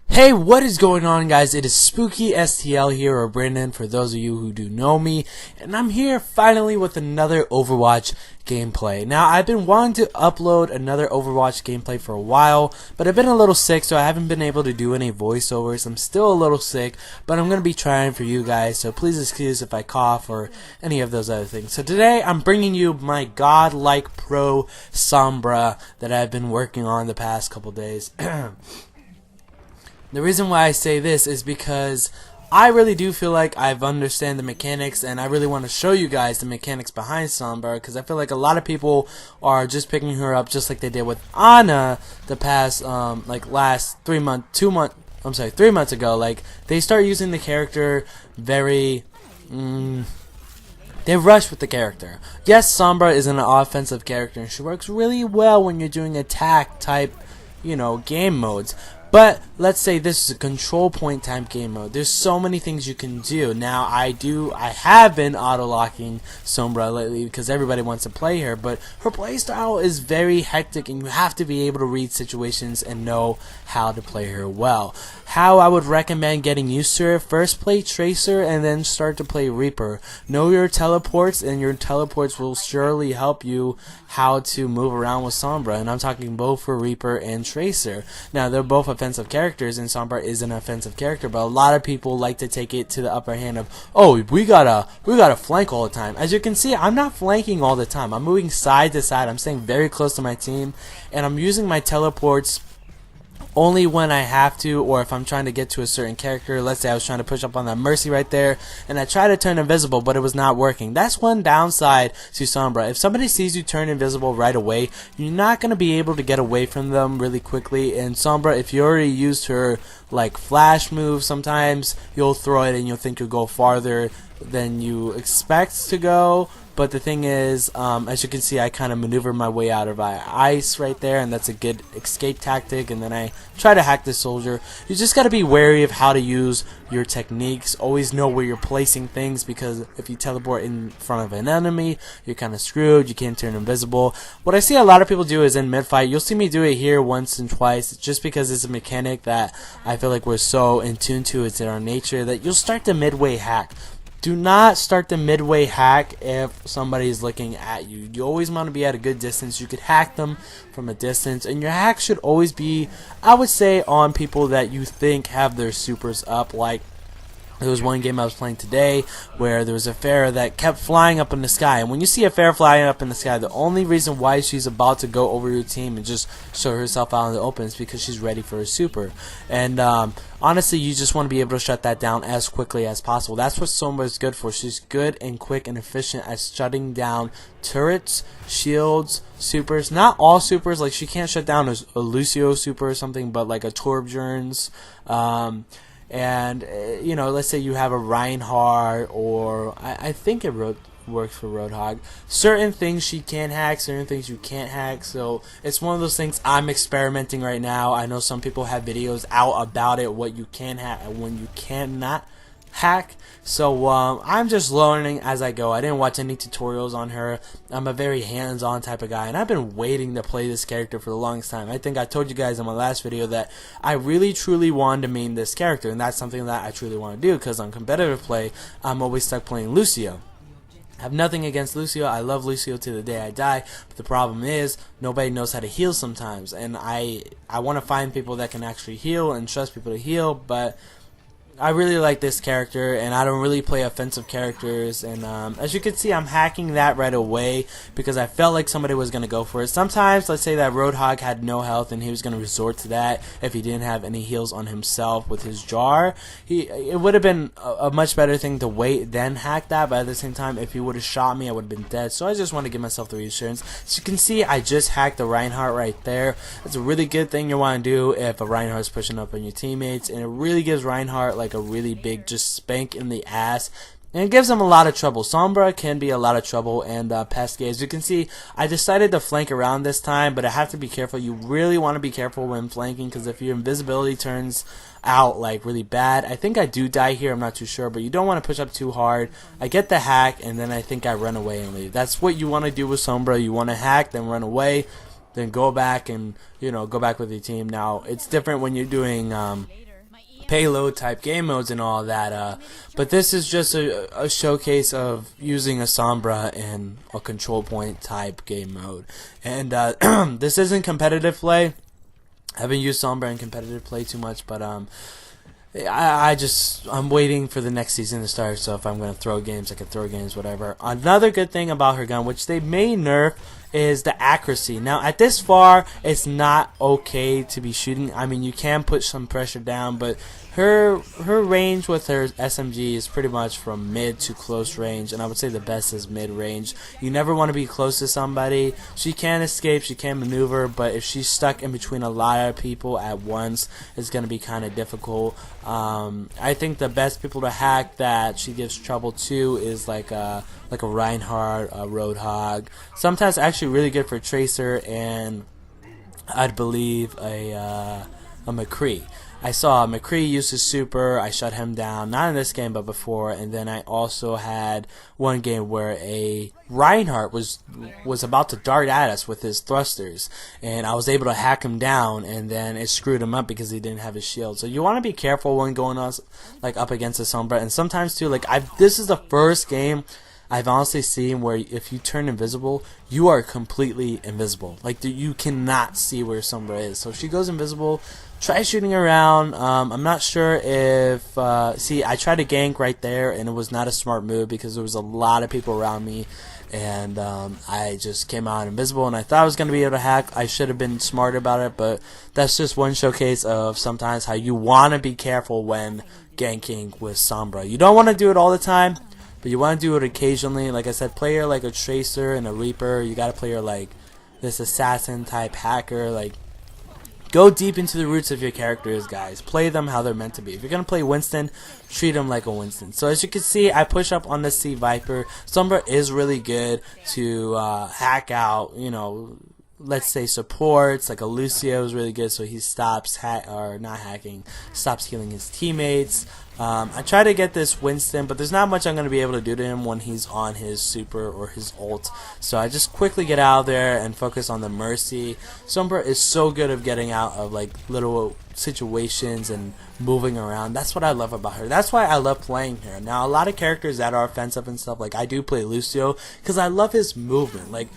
Hey, what is going on, guys? It is Spookie STL here, or Brandon for those of you who do know me, and I'm here finally with another Overwatch gameplay. Now, I've been wanting to upload another Overwatch gameplay for a while, but I've been a little sick, so I haven't been able to do any voiceovers. I'm still a little sick, but I'm going to be trying for you guys, so please excuse if I cough or any of those other things. So today, I'm bringing you my godlike pro Sombra that I've been working on the past couple days. The reason why I say this is because I really do feel like I've understand the mechanics, and I really want to show you guys the mechanics behind Sombra, because I feel like a lot of people are just picking her up just like they did with Ana the past last 3 months ago. Like, they start using the character very they rush with the character. Yes, Sombra is an offensive character and she works really well when you're doing attack type, game modes. But let's say this is a control point type game mode. There's so many things you can do. Now I have been auto-locking Sombra lately because everybody wants to play her, but her playstyle is very hectic and you have to be able to read situations and know how to play her well. How I would recommend getting used to her: first play Tracer and then start to play Reaper. Know your teleports, and your teleports will surely help you how to move around with Sombra, and I'm talking both for Reaper and Tracer. Now, they're both offensive characters, and Sombra is an offensive character, but a lot of people like to take it to the upper hand of, oh, we gotta flank all the time. As you can see, I'm not flanking all the time. I'm moving side to side. I'm staying very close to my team, and I'm using my teleports only when I have to, or if I'm trying to get to a certain character. Let's say I was trying to push up on that Mercy right there, and I tried to turn invisible, but it was not working. That's one downside to Sombra. If somebody sees you turn invisible right away, you're not going to be able to get away from them really quickly. And Sombra, if you already used her like flash move, sometimes you'll throw it and you'll think you'll go farther than you expect to go. But the thing is, as you can see, I kind of maneuver my way out of ice right there, and that's a good escape tactic, and then I try to hack the soldier. You just got to be wary of how to use your techniques. Always know where you're placing things, because if you teleport in front of an enemy, you're kind of screwed. You can't turn invisible. What I see a lot of people do is in mid-fight, you'll see me do it here once and twice, just because it's a mechanic that I feel like we're so in tune to, it's in our nature, that you'll start the midway hack. Do not start the midway hack if somebody is looking at you. You always want to be at a good distance. You could hack them from a distance, and your hack should always be, I would say, on people that you think have their supers up. Like, there was one game I was playing today where there was a Pharah that kept flying up in the sky. And when you see a Pharah flying up in the sky, the only reason why she's about to go over your team and just show herself out in the open is because she's ready for a super. And honestly, you just want to be able to shut that down as quickly as possible. That's what Sombra is good for. She's good and quick and efficient at shutting down turrets, shields, supers. Not all supers. Like, she can't shut down a Lucio super or something, but like a Torbjorn's. And let's say you have a Reinhardt, or I think it works for Roadhog. Certain things she can hack, certain things you can't hack. So it's one of those things I'm experimenting right now. I know some people have videos out about it, what you can hack and when you cannot hack. So I'm just learning as I go. I didn't watch any tutorials on her. I'm a very hands-on type of guy, and I've been waiting to play this character for the longest time. I think I told you guys in my last video that I really truly wanted to main this character, and that's something that I truly want to do, because on competitive play I'm always stuck playing Lucio. I have nothing against Lucio. I love Lucio to the day I die, but the problem is nobody knows how to heal sometimes, and I want to find people that can actually heal and trust people to heal. But I really like this character, and I don't really play offensive characters, and as you can see, I'm hacking that right away because I felt like somebody was going to go for it. Sometimes, let's say that Roadhog had no health and he was going to resort to that if he didn't have any heals on himself with his jar. It would have been a much better thing to wait then hack that, but at the same time, if he would have shot me, I would have been dead. So I just want to give myself the reassurance. As you can see, I just hacked the Reinhardt right there. That's a really good thing you want to do if a Reinhardt's pushing up on your teammates, and it really gives Reinhardt like a really big just spank in the ass And it gives them a lot of trouble. Sombra can be a lot of trouble and pesky. As you can see, I decided to flank around this time, but I have to be careful. You really want to be careful when flanking, because if your invisibility turns out like really bad, I think I do die here, I'm not too sure, but you don't want to push up too hard. I get the hack, and then I think I run away and leave. That's what you want to do with Sombra. You want to hack, then run away, then go back and, you know, go back with your team. Now, it's different when you're doing payload type game modes and all that, but this is just a showcase of using a Sombra in a control point type game mode. And this isn't competitive play. I haven't used Sombra in competitive play too much, but I'm waiting for the next season to start, so if I'm going to throw games, I can throw games, whatever. Another good thing about her gun, which they may nerf, is the accuracy. Now, at this far, it's not okay to be shooting. I mean, you can put some pressure down, but her range with her SMG is pretty much from mid to close range, and I would say the best is mid range. You never want to be close to somebody. She can escape, she can maneuver, but if she's stuck in between a lot of people at once, it's going to be kind of difficult. I think the best people to hack that she gives trouble to is like a Reinhardt, a Roadhog. Sometimes actually really good for Tracer, and I'd believe a McCree. I saw McCree use his super. I shut him down, not in this game but before, and then I also had one game where a Reinhardt was about to dart at us with his thrusters, and I was able to hack him down, and then it screwed him up because he didn't have his shield. So you want to be careful when going on like up against a Sombra, and sometimes too, like this is the first game I've honestly seen where if you turn invisible, you are completely invisible. Like, you cannot see where Sombra is. So if she goes invisible, try shooting around. I'm not sure if... see, I tried to gank right there, and it was not a smart move because there was a lot of people around me. And I just came out invisible, and I thought I was going to be able to hack. I should have been smart about it, but that's just one showcase of sometimes how you want to be careful when ganking with Sombra. You don't want to do it all the time, but you want to do it occasionally. Like I said, play her like a Tracer and a Reaper. You got to play her like this assassin type hacker. Like, go deep into the roots of your characters, guys. Play them how they're meant to be. If you're going to play Winston, treat them like a Winston. So as you can see, I push up on the C Viper. Sombra is really good to hack out, you know, let's say supports. Like a Lucio is really good, so he stops stops healing his teammates. I try to get this Winston, but there's not much I'm going to be able to do to him when he's on his super or his ult. So I just quickly get out of there and focus on the Mercy. Sombra is so good at getting out of like little situations and moving around. That's what I love about her. That's why I love playing her. Now, a lot of characters that are offensive and stuff, like I do play Lucio because I love his movement. Like,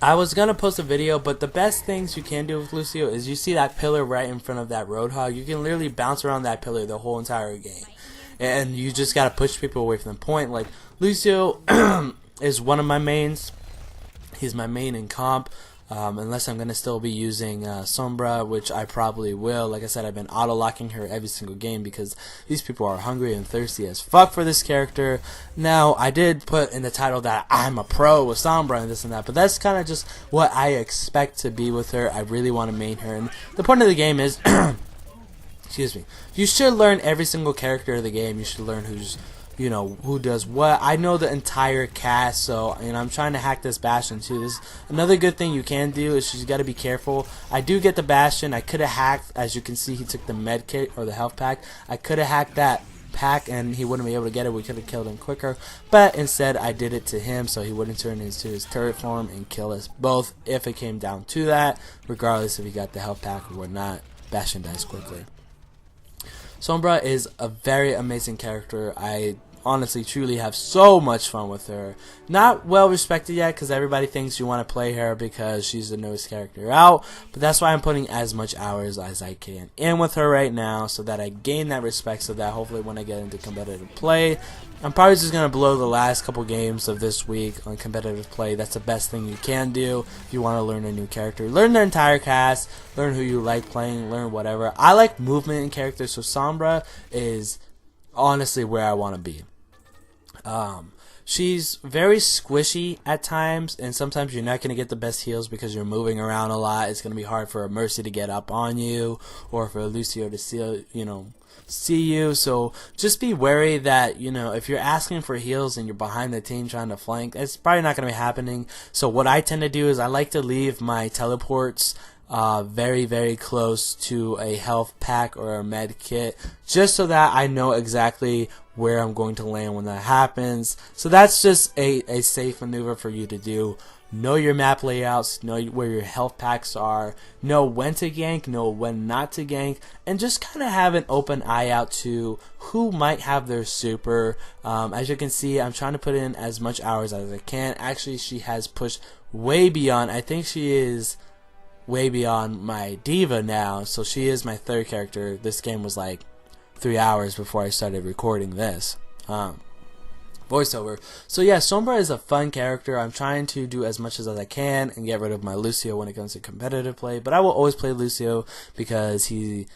I was going to post a video, but the best things you can do with Lucio is you see that pillar right in front of that Roadhog. You can literally bounce around that pillar the whole entire game. And you just got to push people away from the point. Like, Lucio is one of my mains. He's my main in comp. Unless I'm going to still be using Sombra, which I probably will. Like I said, I've been auto-locking her every single game because these people are hungry and thirsty as fuck for this character. Now, I did put in the title that I'm a pro with Sombra and this and that, but that's kind of just what I expect to be with her. I really want to main her. And the point of the game is, excuse me, you should learn every single character of the game. You should learn who's, you know, who does what. I know the entire cast, so, you know, I'm trying to hack this Bastion too. This another good thing you can do is you got to be careful. I do get the Bastion. I could have hacked, as you can see, he took the med kit or the health pack. I could have hacked that pack and he wouldn't be able to get it. We could have killed him quicker, but instead I did it to him so he wouldn't turn into his turret form and kill us both if it came down to that. Regardless if he got the health pack or not, Bastion dies quickly. Sombra is a very amazing character. I honestly truly have so much fun with her. Not well respected yet because everybody thinks you want to play her because she's the newest character out, but that's why I'm putting as much hours as I can in with her right now so that I gain that respect, so that hopefully when I get into competitive play, I'm probably just going to blow the last couple games of this week on competitive play. That's the best thing you can do if you want to learn a new character. Learn their entire cast, learn who you like playing, learn whatever. I like movement in characters, so Sombra is honestly where I want to be. she's very squishy at times, and sometimes you're not going to get the best heals because you're moving around a lot. It's going to be hard for a Mercy to get up on you, or for a Lucio to see you. So just be wary that, if you're asking for heals and you're behind the team trying to flank, it's probably not going to be happening. So what I tend to do is I like to leave my teleports very, very close to a health pack or a med kit, just so that I know exactly where I'm going to land when that happens. So that's just a safe maneuver for you to do. Know your map layouts, know where your health packs are, know when to gank, know when not to gank, and just kind of have an open eye out to who might have their super. As you can see, I'm trying to put in as much hours as I can. Actually, she has pushed way beyond. I think she is way beyond my diva now, so she is my third character. This game was like 3 hours before I started recording this voiceover. So yeah, Sombra is a fun character. I'm trying to do as much as I can and get rid of my Lucio when it comes to competitive play, but I will always play Lucio because it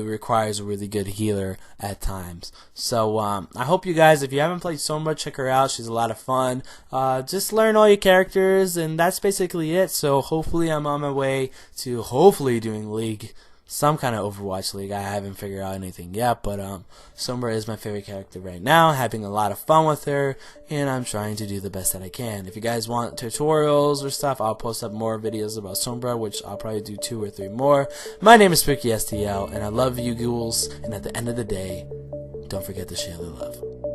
requires a really good healer at times. So I hope you guys, if you haven't played Sombra, check her out. She's a lot of fun. Just learn all your characters, and that's basically it. So hopefully I'm on my way to hopefully doing League, some kind of Overwatch League. I haven't figured out anything yet, but Sombra is my favorite character right now. Having a lot of fun with her, and I'm trying to do the best that I can. If you guys want tutorials or stuff, I'll post up more videos about Sombra, which I'll probably do 2 or 3 more. My name is Spookie STL, and I love you ghouls, and at the end of the day, don't forget to share the love.